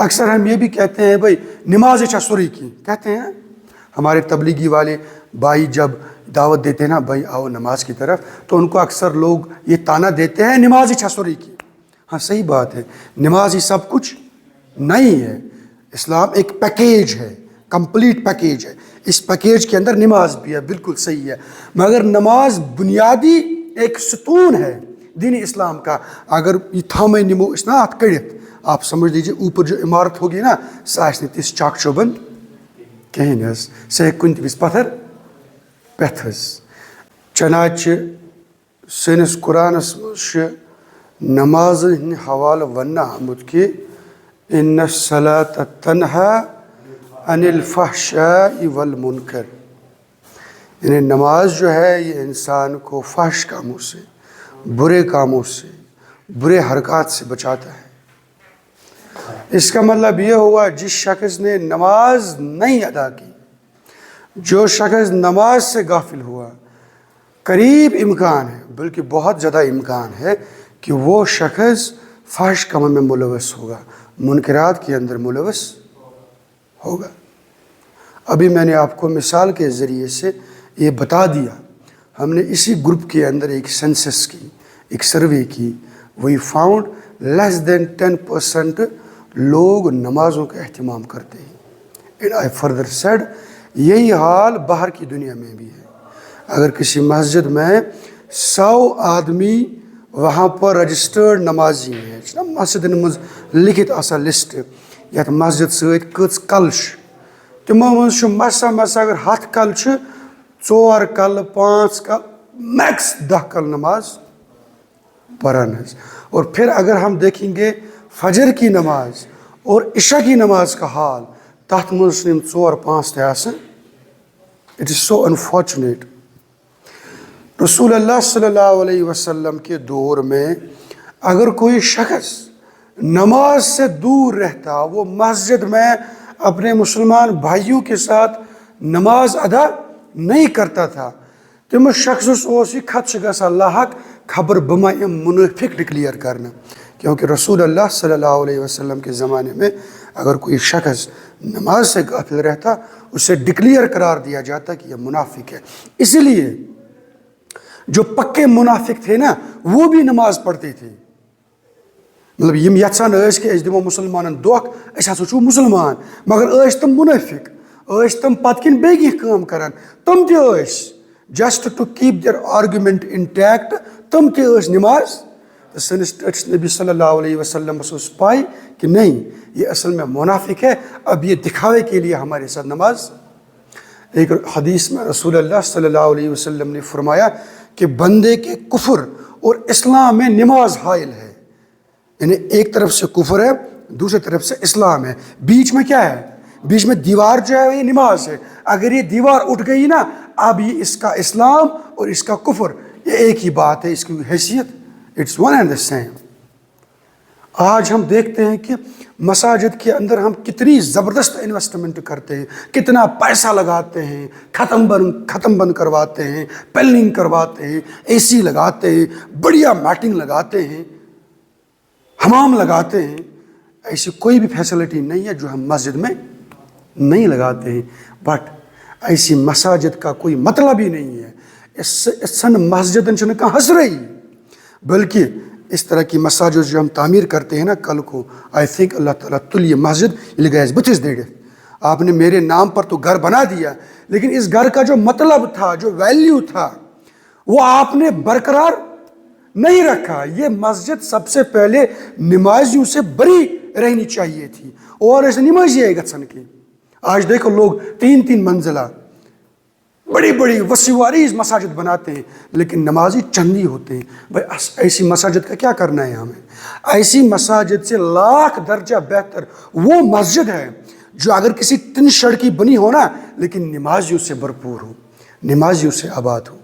اکثر ہم یہ بھی کہتے ہیں بھائی نماز سوری کی کہتے ہیں. ہمارے تبلیغی والے بھائی جب دعوت دیتے ہیں نا بھائی آؤ نماز کی طرف، تو ان کو اکثر لوگ یہ تانا دیتے ہیں نماز سوری کی. ہاں صحیح بات ہے، نماز ہی سب کچھ نہیں ہے. اسلام ایک پیکیج ہے، کمپلیٹ پیکیج ہے. اس پیکیج کے اندر نماز بھی ہے، بالکل صحیح ہے. مگر نماز بنیادی ایک ستون ہے دین اسلام کا. اگر یہ تھامے نمو اس نا ات کڑت، آپ سمجھ لیجیے اوپر جو عمارت ہوگی نا سہ آسہِ نہٕ تِژھ چاک چوبند کہین حظ، سہ ہیٚکہِ کُنہِ تہِ وِزِ پتھر پٮ۪تھ حظ. چنانچہ سٲنِس قرآنس منٛز چھُ نماز ہٕنٛدِ حوالہٕ وننہٕ آمُت کہ ان الصلاۃ تنہا عن الفحشاء والمنکر. یعنی نماز جو ہے یہ انسان کو فحش کاموں سے، برے کاموں سے، برے حرکات سے بچاتا ہے. اس کا مطلب یہ ہوا جس شخص نے نماز نہیں ادا کی، جو شخص نماز سے غافل ہوا، قریب امکان ہے بلکہ بہت زیادہ امکان ہے کہ وہ شخص فحش کاموں میں ملوث ہوگا، منکرات کے اندر ملوث ہوگا. ابھی میں نے آپ کو مثال کے ذریعے سے یہ بتا دیا. ہم نے اسی گروپ کے اندر ایک سینسس کی، ایک سروے کی. وی فاؤنڈ لیس دین 10% لوگ نمازوں کا اہتمام کرتے ہیں. اینڈ آئی فردر سیڈ یہی حال باہر کی دنیا میں بھی ہے. اگر کسی مسجد میں 100 آدمی وہاں پر رجسٹرڈ نمازی ہیں، مسجد مز لکھت آسان لسٹ یت مسجد ست کٔژ کل چھ، تمو مز مسا مسا اگر 100 کل چھ 4 کل 5 کل میکس 10 کل نماز پران حظ. اور پھر اگر ہم دیکھیں گے فجر کی نماز اور عشاء کی نماز کا حال، تحت مز 4-5 تہ آسان. It is so unfortunate. رسول اللہ صلی اللہ علیہ وسلم کے دور میں اگر کوئی شخص نماز سے دور رہتا، وہ مسجد میں اپنے مسلمان بھائیوں کے ساتھ نماز ادا نہیں کرتا تھا، تمس شخص خدش گژھان لاحق خبر بہ ما منافق ڈکلیئر کرنا. کیونکہ رسول اللہ صلی اللہ علیہ وسلم کے زمانے میں اگر کوئی شخص نماز سے غافل رہتا اسے ڈکلیئر قرار دیا جاتا کہ یہ منافق ہے. اسی لیے جو پکے منافق تھے نا وہ بھی نماز پڑھتے تھے. مطلب یم یژھان ٲسۍ کہ أسۍ دمو مسلمانن دھوکہ، أسۍ ہسا چھو مسلمان، مگر ٲسۍ تم منافق، ٲسۍ تم پتہٕ کِنۍ بیٚیہِ کینٛہہ کٲم کران. تم تہِ ٲسۍ just to keep their argument intact, تم تہِ ٲسۍ نماز. سٲنِس ٹٲٹھِس نبی صلی اللہ علیہ وسلم اوس پاے کہ نہیں یہ اصل میں منافق ہے، اب یہ دکھاوے کے لیے ہمارے ساتھ نماز. ایک حدیث میں رسول اللہ صلی اللہ علیہ وسلم نے فرمایا کہ بندے کے کفر اور اسلام میں نماز حائل ہے. یعنی ایک طرف سے کفر ہے، دوسری طرف سے اسلام ہے، بیچ میں کیا ہے؟ بیچ میں دیوار جو ہے یہ نماز ہے. اگر یہ دیوار اٹھ گئی نا اب یہ اس کا اسلام اور اس کا کفر یہ ایک ہی بات ہے، اس کی حیثیت it's one and the same. آج ہم دیکھتے ہیں کہ مساجد کے اندر ہم کتنی زبردست انویسٹمنٹ کرتے ہیں، کتنا پیسہ لگاتے ہیں، ختم بند کرواتے ہیں، پلنگ کرواتے ہیں، اے سی لگاتے ہیں، بڑھیا میٹنگ لگاتے ہیں، حمام لگاتے ہیں. ایسی کوئی بھی فیسلٹی نہیں ہے جو ہم مسجد میں نہیں لگاتے ہیں. بٹ ایسی مساجد کا کوئی مطلب ہی نہیں ہے. اس مسجد چھنہ کانٛہہ حسرئی، بلکہ اس طرح کی مساجد جو ہم تعمیر کرتے ہیں نا کل کو آئی تھنک اللہ تعالیٰ تل یہ مسجد یہ گیس بتس دیڑت. آپ نے میرے نام پر تو گھر بنا دیا، لیکن اس گھر کا جو مطلب تھا، جو ویلیو تھا، وہ آپ نے برقرار نہیں رکھا. یہ مسجد سب سے پہلے نمازیوں سے بری رہنی چاہیے تھی، اور ایسے نمازی آئے گھن کی. آج دیکھو لوگ 3 منزلہ بڑی بڑی وسیع عریض مساجد بناتے ہیں، لیکن نمازی چندی ہوتے ہیں. بھائی ایسی مساجد کا کیا کرنا ہے ہمیں؟ ایسی مساجد سے لاکھ درجہ بہتر وہ مسجد ہے جو اگر کسی تن شڑ کی بنی ہو نا لیکن نمازیوں سے بھرپور ہو، نمازیوں سے آباد ہو.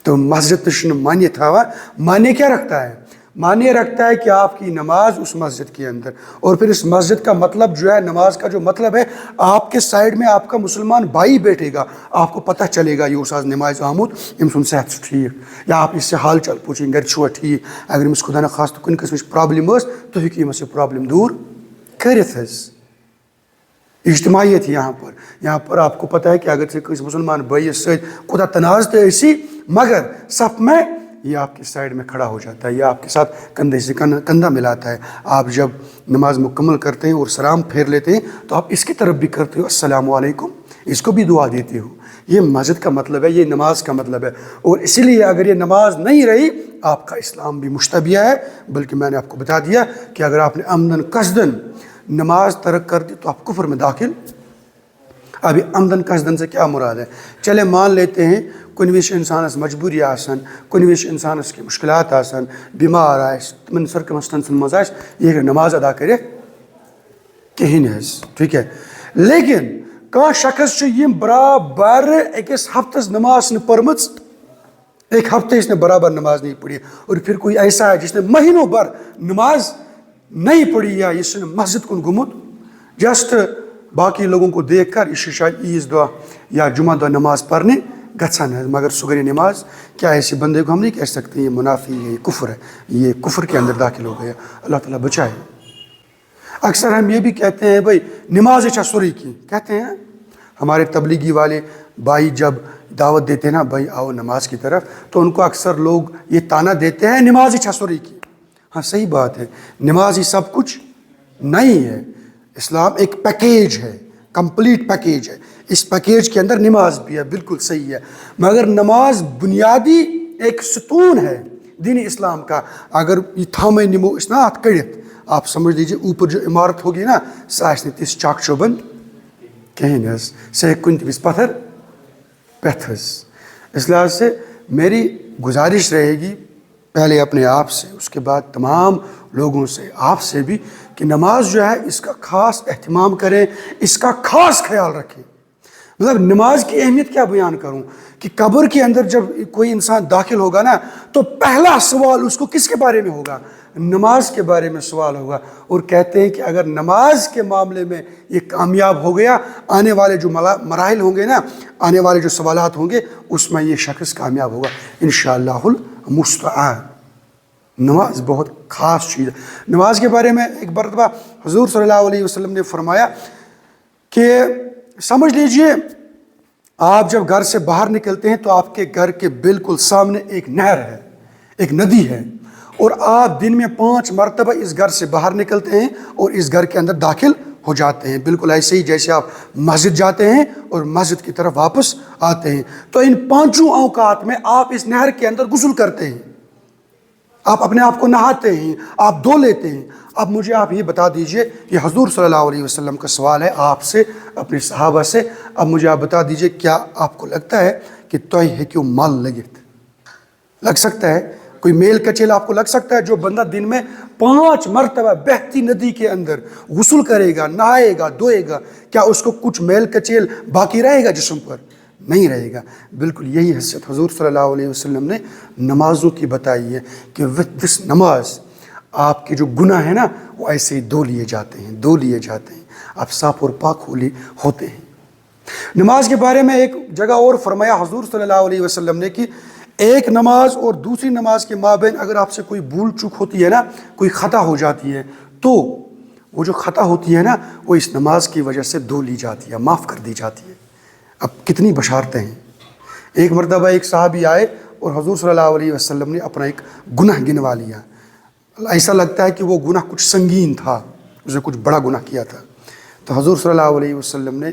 تو مسجد تشن معنی تھا، معنی کیا رکھتا ہے؟ معنی رکھتا ہے کہ آپ کی نماز اس مسجد کے اندر، اور پھر اس مسجد کا مطلب جو ہے، نماز کا جو مطلب ہے، آپ کے سائڈ میں آپ کا مسلمان بھائی بیٹھے گا، آپ کو پتہ چلے گا یہ استاذ نماز آمود ام سن صحت ٹھیک، یا آپ اس سے حال چال پوچھیں گھر چھوا ٹھیک، اگر امس خدا نخواستہ کن قسم پرابلم تو ہیکو امس یہ پرابلم دور کرت حظ۔ اجتماعیت یہاں پر آپ کو پتہ ہے کہ اگر سے کسی مسلمان بھائی سے خدا تنازع اسی، مگر صف میں یہ آپ کے سائڈ میں کھڑا ہو جاتا ہے، یہ آپ کے ساتھ کندھے سے کندھا ملاتا ہے۔ آپ جب نماز مکمل کرتے ہیں اور سلام پھیر لیتے ہیں تو آپ اس کی طرف بھی کرتے ہو السلام علیکم، اس کو بھی دعا دیتے ہو۔ یہ مسجد کا مطلب ہے، یہ نماز کا مطلب ہے، اور اسی لیے اگر یہ نماز نہیں رہی آپ کا اسلام بھی مشتبیہ ہے، بلکہ میں نے آپ کو بتا دیا کہ اگر آپ نے عمدن قصدن نماز ترک کر دی تو آپ کفر میں داخل۔ ابھی عمدن قصدن سے کیا مراد ہے؟ چلے مان لیتے ہیں کن وش انسانس مجبوری آسن، کن وش انسانس کی مشکلات آسن، بیمار آس، تمن سرکمسٹنسن مز آس، یہ نماز ادا کرے کہین حظ، ٹھیک ہے۔ لیکن کان شخص یہ برابر اکس ہفتس نماز نے پرمچ، ایک ہفتے اس نے برابر نماز نہیں پڑھی، اور پھر کوئی ایسا ہے جس نے مہینوں بھر نماز نہیں پڑھی، یا اس نے مسجد کن گمت جسٹ باقی لوگوں کو دیکھ کر اس شاید عیز دعا یا جمعہ دعا نماز پڑھنے گھسن ہے، مگر سگری نماز، کیا ایسے بندے کو ہم نہیں کہہ سکتے یہ منافی ہے، یہ کفر ہے، یہ کفر کے اندر داخل ہو گیا، اللہ تعالیٰ بچائے۔ اکثر ہم یہ بھی کہتے ہیں بھائی نماز چا سوری کی، کہتے ہیں ہمارے تبلیغی والے بھائی جب دعوت دیتے ہیں نا بھائی آؤ نماز کی طرف، تو ان کو اکثر لوگ یہ تانا دیتے ہیں نماز چا سوری کی۔ ہاں صحیح بات ہے، نماز ہی سب کچھ نہیں ہے، اسلام ایک پیکیج ہے، کمپلیٹ پیکیج ہے، اس پیکیج کے اندر نماز بھی ہے، بالکل صحیح ہے، مگر نماز بنیادی ایک ستون ہے دین اسلام کا۔ اگر یہ تھامے نمو اس نا ات کڑت، آپ سمجھ لیجیے اوپر جو عمارت ہوگی نا ساس نے تس چاک چوبن کہیں حظ، سے کن تمس پتھر پتھ حظ۔ اس لحاظ سے میری گزارش رہے گی پہلے اپنے آپ سے، اس کے بعد تمام لوگوں سے، آپ سے بھی، کہ نماز جو ہے اس کا خاص اہتمام کریں، اس کا خاص خیال رکھیں۔ مطلب نماز کی اہمیت کیا بیان کروں کہ قبر کے اندر جب کوئی انسان داخل ہوگا نا تو پہلا سوال اس کو کس کے بارے میں ہوگا؟ نماز کے بارے میں سوال ہوگا، اور کہتے ہیں کہ اگر نماز کے معاملے میں یہ کامیاب ہو گیا، آنے والے جو مراحل ہوں گے نا، آنے والے جو سوالات ہوں گے، اس میں یہ شخص کامیاب ہوگا انشاءاللہ المستعان۔ نماز بہت خاص چیز ہے۔ نماز کے بارے میں ایک مرتبہ حضور صلی اللہ علیہ وسلم نے فرمایا کہ سمجھ لیجئے آپ جب گھر سے باہر نکلتے ہیں تو آپ کے گھر کے بالکل سامنے ایک نہر ہے، ایک ندی ہے، اور آپ دن میں 5 مرتبہ اس گھر سے باہر نکلتے ہیں اور اس گھر کے اندر داخل ہو جاتے ہیں، بالکل ایسے ہی جیسے آپ مسجد جاتے ہیں اور مسجد کی طرف واپس آتے ہیں۔ تو ان 5 اوقات میں آپ اس نہر کے اندر غسل کرتے ہیں، آپ اپنے آپ کو نہاتے ہیں، آپ دھو لیتے ہیں۔ اب مجھے آپ یہ بتا دیجئے، یہ حضور صلی اللہ علیہ وسلم کا سوال ہے آپ سے، اپنے صحابہ سے، اب مجھے آپ بتا دیجئے کیا آپ کو لگتا ہے کہ توئی ہے کیوں مال لگت؟ لگ سکتا ہے کوئی میل کچیل آپ کو لگ سکتا ہے جو بندہ دن میں 5 مرتبہ بہتی ندی کے اندر غسل کرے گا، نہائے گا، دھوئے گا، کیا اس کو کچھ میل کچیل باقی رہے گا جسم پر؟ نہیں رہے گا۔ بالکل یہی حیثیت حضور صلی اللہ علیہ وسلم نے نمازوں کی بتائی ہے کہ وتھ دس نماز آپ کے جو گناہ ہیں نا وہ ایسے ہی دھو لیے جاتے ہیں، آپ صاف اور پاک ہوتے ہیں۔ نماز کے بارے میں ایک جگہ اور فرمایا حضور صلی اللہ علیہ وسلم نے کہ ایک نماز اور دوسری نماز کے مابین اگر آپ سے کوئی بھول چوک ہوتی ہے نا، کوئی خطا ہو جاتی ہے، تو وہ جو خطا ہوتی ہے نا وہ اس نماز کی وجہ سے دھو لی جاتی ہے، معاف کر دی جاتی ہے۔ اب کتنی بشارتیں ہیں۔ ایک مرتبہ ایک صحابی آئے اور حضور صلی اللہ علیہ وسلم نے اپنا ایک گناہ گنوا لیا، ایسا لگتا ہے کہ وہ گناہ کچھ سنگین تھا، اسے کچھ بڑا گناہ کیا تھا۔ تو حضور صلی اللہ علیہ وسلم نے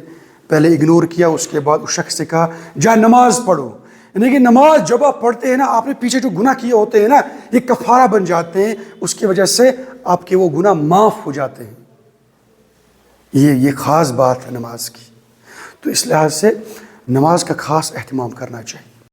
پہلے اگنور کیا، اس کے بعد اس شخص سے کہا جا نماز پڑھو، یعنی کہ نماز جب آپ پڑھتے ہیں نا، آپ نے پیچھے جو گناہ کیے ہوتے ہیں نا یہ کفارہ بن جاتے ہیں، اس کی وجہ سے آپ کے وہ گناہ معاف ہو جاتے ہیں۔ یہ خاص بات ہے نماز کی، تو اس لحاظ سے نماز کا خاص اہتمام کرنا چاہیے۔